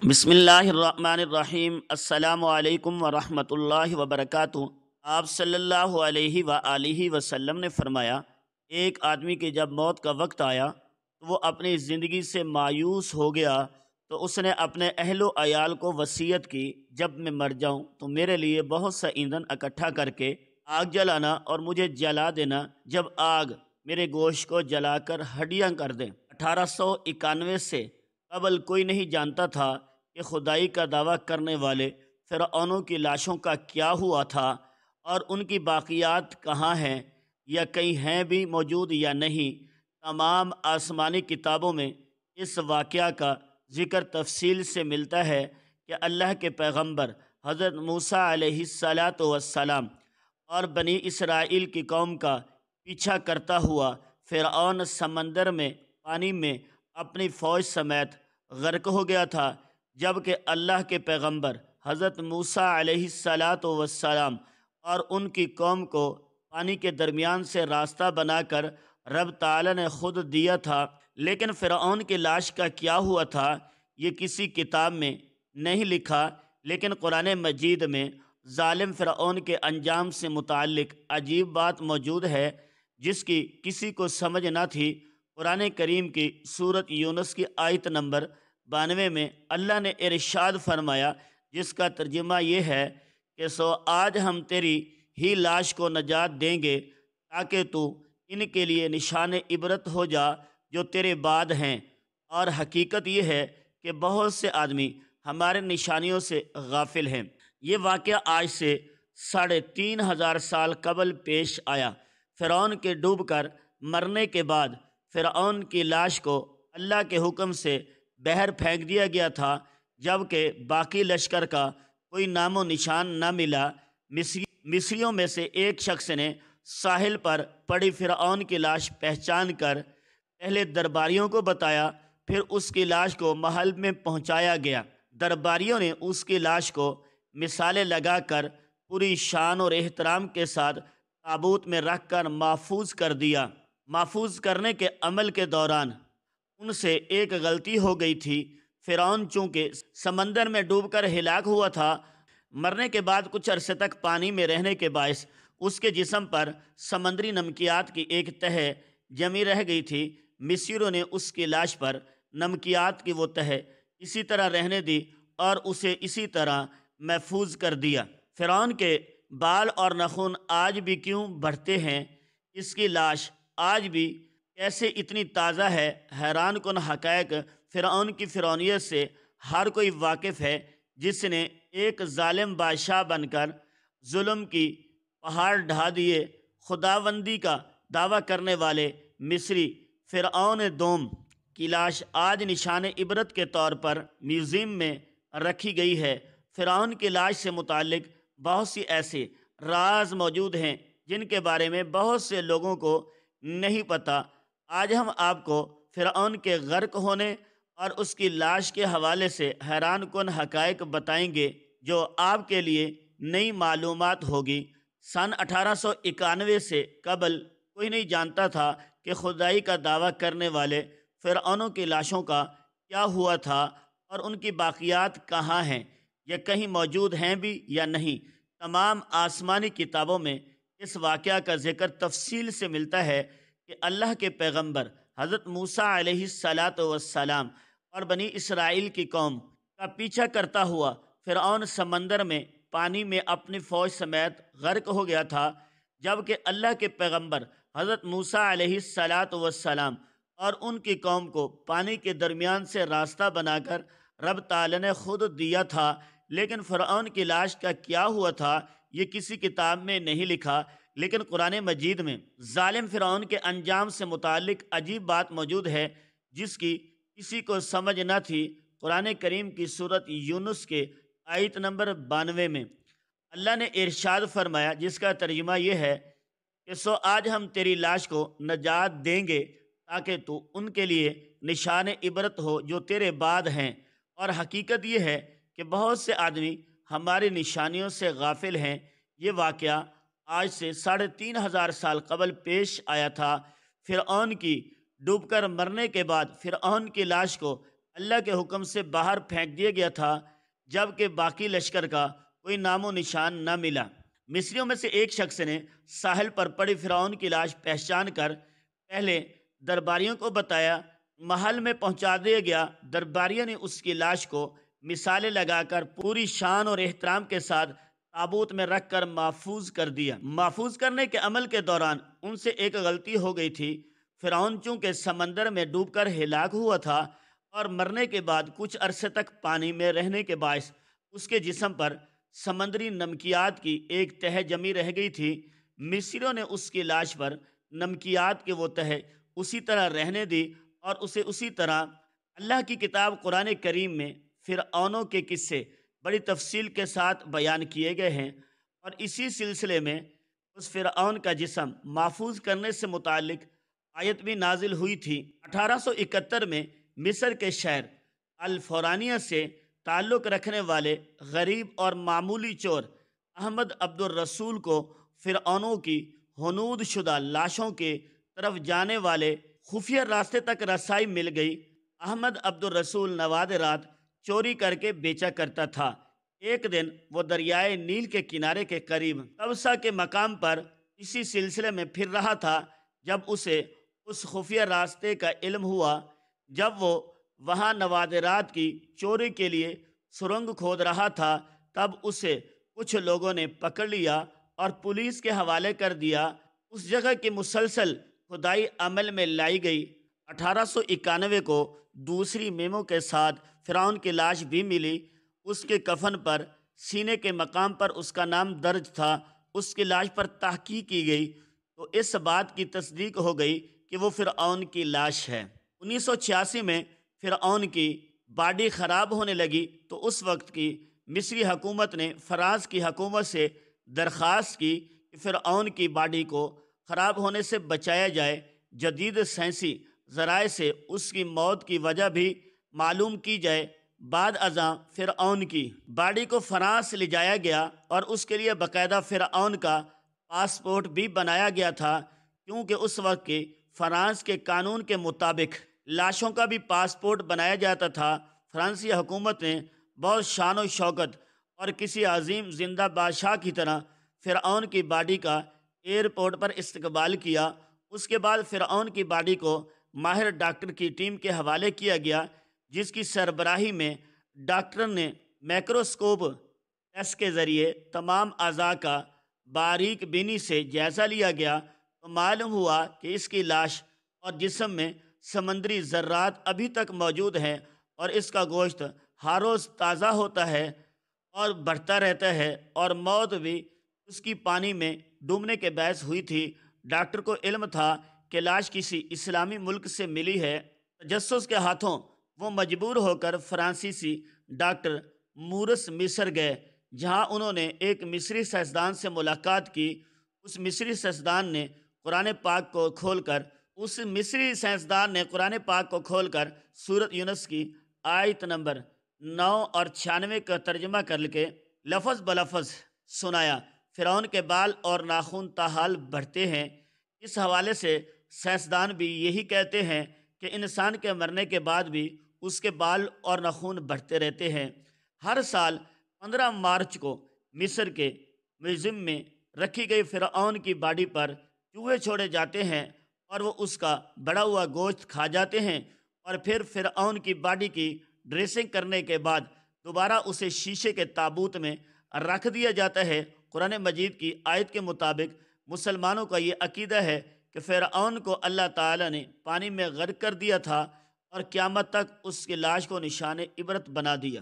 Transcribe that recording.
بسم اللہ الرحمن الرحیم۔ السلام علیکم ورحمۃ اللہ وبرکاتہ۔ آپ صلی اللہ علیہ وآلہ وسلم نے فرمایا، ایک آدمی کی جب موت کا وقت آیا تو وہ اپنی زندگی سے مایوس ہو گیا، تو اس نے اپنے اہل و عیال کو وصیت کی، جب میں مر جاؤں تو میرے لیے بہت سا ایندھن اکٹھا کر کے آگ جلانا اور مجھے جلا دینا، جب آگ میرے گوشت کو جلا کر ہڈیاں کر دے۔ 1891 سے قبل کوئی نہیں جانتا تھا کہ خدائی کا دعویٰ کرنے والے فرعونوں کی لاشوں کا کیا ہوا تھا اور ان کی باقیات کہاں ہیں، یا کہیں ہیں بھی موجود یا نہیں۔ تمام آسمانی کتابوں میں اس واقعہ کا ذکر تفصیل سے ملتا ہے کہ اللہ کے پیغمبر حضرت موسیٰ علیہ السلام اور بنی اسرائیل کی قوم کا پیچھا کرتا ہوا فرعون سمندر میں پانی میں اپنی فوج سمیت غرق ہو گیا تھا، جبکہ اللہ کے پیغمبر حضرت موسیٰ علیہ السلام اور ان کی قوم کو پانی کے درمیان سے راستہ بنا کر رب تعالی نے خود دیا تھا۔ لیکن فرعون کی لاش کا کیا ہوا تھا یہ کسی کتاب میں نہیں لکھا، لیکن قرآن مجید میں ظالم فرعون کے انجام سے متعلق عجیب بات موجود ہے جس کی کسی کو سمجھ نہ تھی۔ قرآن کریم کی سورۃ یونس کی آیت نمبر 92 میں اللہ نے ارشاد فرمایا، جس کا ترجمہ یہ ہے کہ سو آج ہم تیری ہی لاش کو نجات دیں گے تاکہ تو ان کے لیے نشان عبرت ہو جا جو تیرے بعد ہیں، اور حقیقت یہ ہے کہ بہت سے آدمی ہمارے نشانیوں سے غافل ہیں۔ یہ واقعہ آج سے 3500 سال قبل پیش آیا۔ فرعون کے ڈوب کر مرنے کے بعد فرعون کی لاش کو اللہ کے حکم سے بحر پھینک دیا گیا تھا، جبکہ باقی لشکر کا کوئی نام و نشان نہ ملا۔ مصریوں میں سے ایک شخص نے ساحل پر پڑی فرعون کی لاش پہچان کر پہلے درباریوں کو بتایا، پھر اس کی لاش کو محل میں پہنچایا گیا۔ درباریوں نے اس کی لاش کو مثالیں لگا کر پوری شان اور احترام کے ساتھ تابوت میں رکھ کر محفوظ کر دیا۔ محفوظ کرنے کے عمل کے دوران ان سے ایک غلطی ہو گئی تھی۔ فرعون چونکہ سمندر میں ڈوب کر ہلاک ہوا تھا، مرنے کے بعد کچھ عرصے تک پانی میں رہنے کے باعث اس کے جسم پر سمندری نمکیات کی ایک تہہ جمی رہ گئی تھی۔ مصریوں نے اس کی لاش پر نمکیات کی وہ تہہ اسی طرح رہنے دی اور اسے اسی طرح محفوظ کر دیا۔ فرعون کے بال اور ناخن آج بھی کیوں بڑھتے ہیں، اس کی لاش آج بھی کیسے اتنی تازہ ہے، حیران کن حقائق۔ فرعون کی فرعونیت سے ہر کوئی واقف ہے، جس نے ایک ظالم بادشاہ بن کر ظلم کی پہاڑ ڈھا دیے۔ خداوندی کا دعویٰ کرنے والے مصری فرعون دوم کی لاش آج نشان عبرت کے طور پر میوزیم میں رکھی گئی ہے۔ فرعون کی لاش سے متعلق بہت سی ایسے راز موجود ہیں جن کے بارے میں بہت سے لوگوں کو نہیں پتہ۔ آج ہم آپ کو فرعون کے غرق ہونے اور اس کی لاش کے حوالے سے حیران کن حقائق بتائیں گے جو آپ کے لیے نئی معلومات ہوگی۔ سن 1891 سے قبل کوئی نہیں جانتا تھا کہ خدائی کا دعویٰ کرنے والے فرعونوں کی لاشوں کا کیا ہوا تھا اور ان کی باقیات کہاں ہیں، یا کہیں موجود ہیں بھی یا نہیں۔ تمام آسمانی کتابوں میں اس واقعہ کا ذکر تفصیل سے ملتا ہے کہ اللہ کے پیغمبر حضرت موسیٰ علیہ السلام اور بنی اسرائیل کی قوم کا پیچھا کرتا ہوا فرعون سمندر میں پانی میں اپنی فوج سمیت غرق ہو گیا تھا، جبکہ اللہ کے پیغمبر حضرت موسیٰ علیہ السلام اور ان کی قوم کو پانی کے درمیان سے راستہ بنا کر رب تعالی نے خود دیا تھا۔ لیکن فرعون کی لاش کا کیا ہوا تھا یہ کسی کتاب میں نہیں لکھا، لیکن قرآن مجید میں ظالم فرعون کے انجام سے متعلق عجیب بات موجود ہے جس کی کسی کو سمجھ نہ تھی۔ قرآن کریم کی سورۃ یونس کے آیت نمبر 92 میں اللہ نے ارشاد فرمایا، جس کا ترجمہ یہ ہے کہ سو آج ہم تیری لاش کو نجات دیں گے تاکہ تو ان کے لیے نشان عبرت ہو جو تیرے بعد ہیں، اور حقیقت یہ ہے کہ بہت سے آدمی ہماری نشانیوں سے غافل ہیں۔ یہ واقعہ آج سے 3500 سال قبل پیش آیا تھا۔ فرعون کی ڈوب کر مرنے کے بعد فرعون کی لاش کو اللہ کے حکم سے باہر پھینک دیا گیا تھا، جبکہ باقی لشکر کا کوئی نام و نشان نہ ملا۔ مصریوں میں سے ایک شخص نے ساحل پر پڑی فرعون کی لاش پہچان کر پہلے درباریوں کو بتایا۔ محل میں پہنچا دیا گیا۔ درباریوں نے اس کی لاش کو مثالیں لگا کر پوری شان اور احترام کے ساتھ تابوت میں رکھ کر محفوظ کر دیا۔ محفوظ کرنے کے عمل کے دوران ان سے ایک غلطی ہو گئی تھی۔ فرعون چونکہ سمندر میں ڈوب کر ہلاک ہوا تھا اور مرنے کے بعد کچھ عرصے تک پانی میں رہنے کے باعث اس کے جسم پر سمندری نمکیات کی ایک تہہ جمی رہ گئی تھی۔ مصریوں نے اس کی لاش پر نمکیات کی وہ تہہ اسی طرح رہنے دی اور اسے اسی طرح اللہ کی کتاب قرآن کریم میں فرعونوں کے قصے بڑی تفصیل کے ساتھ بیان کیے گئے ہیں، اور اسی سلسلے میں اس فرعون کا جسم محفوظ کرنے سے متعلق آیت بھی نازل ہوئی تھی۔ 1871 میں مصر کے شہر الفورانیہ سے تعلق رکھنے والے غریب اور معمولی چور احمد عبد الرسول کو فرعونوں کی ہنود شدہ لاشوں کے طرف جانے والے خفیہ راستے تک رسائی مل گئی۔ احمد عبد الرسول نواد رات چوری کر کے بیچا کرتا تھا۔ ایک دن وہ دریائے نیل کے کنارے کے قریب طبسہ کے مقام پر اسی سلسلے میں پھر رہا تھا جب اسے اس خفیہ راستے کا علم ہوا۔ جب وہ وہاں نوادرات کی چوری کے لیے سرنگ کھود رہا تھا تب اسے کچھ لوگوں نے پکڑ لیا اور پولیس کے حوالے کر دیا۔ اس جگہ کی مسلسل کھدائی عمل میں لائی گئی۔ 1891 کو دوسری میمو کے ساتھ فرعون کی لاش بھی ملی۔ اس کے کفن پر سینے کے مقام پر اس کا نام درج تھا۔ اس کی لاش پر تحقیق کی گئی تو اس بات کی تصدیق ہو گئی کہ وہ فرعون کی لاش ہے۔ 1986 میں فرعون کی باڈی خراب ہونے لگی تو اس وقت کی مصری حکومت نے فرانس کی حکومت سے درخواست کی کہ فرعون کی باڈی کو خراب ہونے سے بچایا جائے۔ جدید سائنسی ذرائع سے اس کی موت کی وجہ بھی معلوم کی جائے۔ بعد ازاں فرعون کی باڈی کو فرانس لے جایا گیا اور اس کے لیے باقاعدہ فرعون کا پاسپورٹ بھی بنایا گیا تھا، کیونکہ اس وقت کے فرانس کے قانون کے مطابق لاشوں کا بھی پاسپورٹ بنایا جاتا تھا۔ فرانسی حکومت نے بہت شان و شوکت اور کسی عظیم زندہ بادشاہ کی طرح فرعون کی باڈی کا ایئرپورٹ پر استقبال کیا۔ اس کے بعد فرعون کی باڈی کو ماہر ڈاکٹر کی ٹیم کے حوالے کیا گیا، جس کی سربراہی میں ڈاکٹر نے مائکروسکوپ ٹیسٹ کے ذریعے تمام اعضاء کا باریک بینی سے جائزہ لیا گیا تو معلوم ہوا کہ اس کی لاش اور جسم میں سمندری ذرات ابھی تک موجود ہیں اور اس کا گوشت ہر روز تازہ ہوتا ہے اور بڑھتا رہتا ہے، اور موت بھی اس کی پانی میں ڈوبنے کے باعث ہوئی تھی۔ ڈاکٹر کو علم تھا کہ لاش کسی اسلامی ملک سے ملی ہے۔ تجسس کے ہاتھوں وہ مجبور ہو کر فرانسیسی ڈاکٹر مورس مصر گئے، جہاں انہوں نے ایک مصری سائنسدان سے ملاقات کی۔ اس مصری سائنسدان نے قرآن پاک کو کھول کر سورۃ یونس کی آیت نمبر 9 اور 96 کا ترجمہ کر کے لفظ بلفظ سنایا۔ فرعون کے بال اور ناخن تاحال بڑھتے ہیں۔ اس حوالے سے سائنسدان بھی یہی کہتے ہیں کہ انسان کے مرنے کے بعد بھی اس کے بال اور ناخن بڑھتے رہتے ہیں۔ ہر سال 15 مارچ کو مصر کے میوزیم میں رکھی گئی فرعون کی باڈی پر چوہے چھوڑے جاتے ہیں اور وہ اس کا بڑا ہوا گوشت کھا جاتے ہیں، اور پھر فرعون کی باڈی کی ڈریسنگ کرنے کے بعد دوبارہ اسے شیشے کے تابوت میں رکھ دیا جاتا ہے۔ قرآن مجید کی آیت کے مطابق مسلمانوں کا یہ عقیدہ ہے کہ فرعون کو اللہ تعالیٰ نے پانی میں غرق کر دیا تھا اور قیامت تک اس کی لاش کو نشان عبرت بنا دیا۔